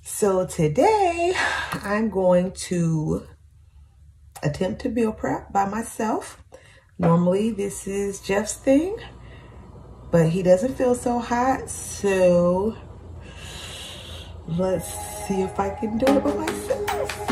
So today I'm going to attempt to meal prep by myself. Normally this is Jeff's thing, but he doesn't feel so hot, so let's see if I can do it by myself.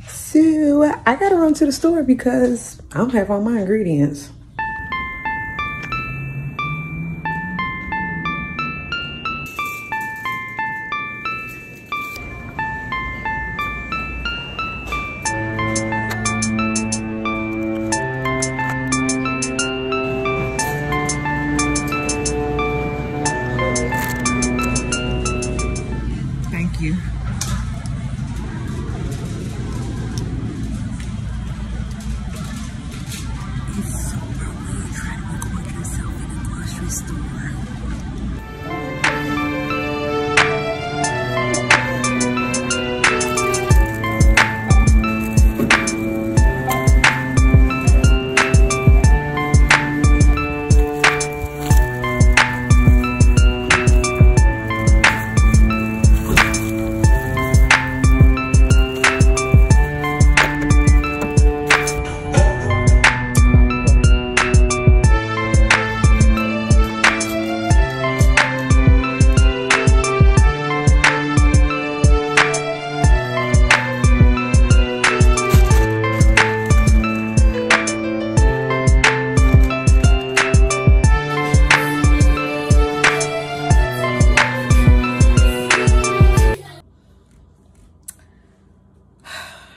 So I gotta run to the store because I don't have all my ingredients. Thank you. It's so early trying to record yourself in a grocery store.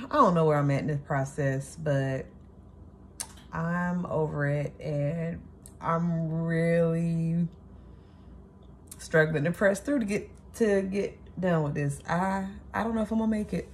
I don't know where I'm at in this process, but I'm over it and I'm really struggling to press through to get done with this. I don't know if I'm gonna make it.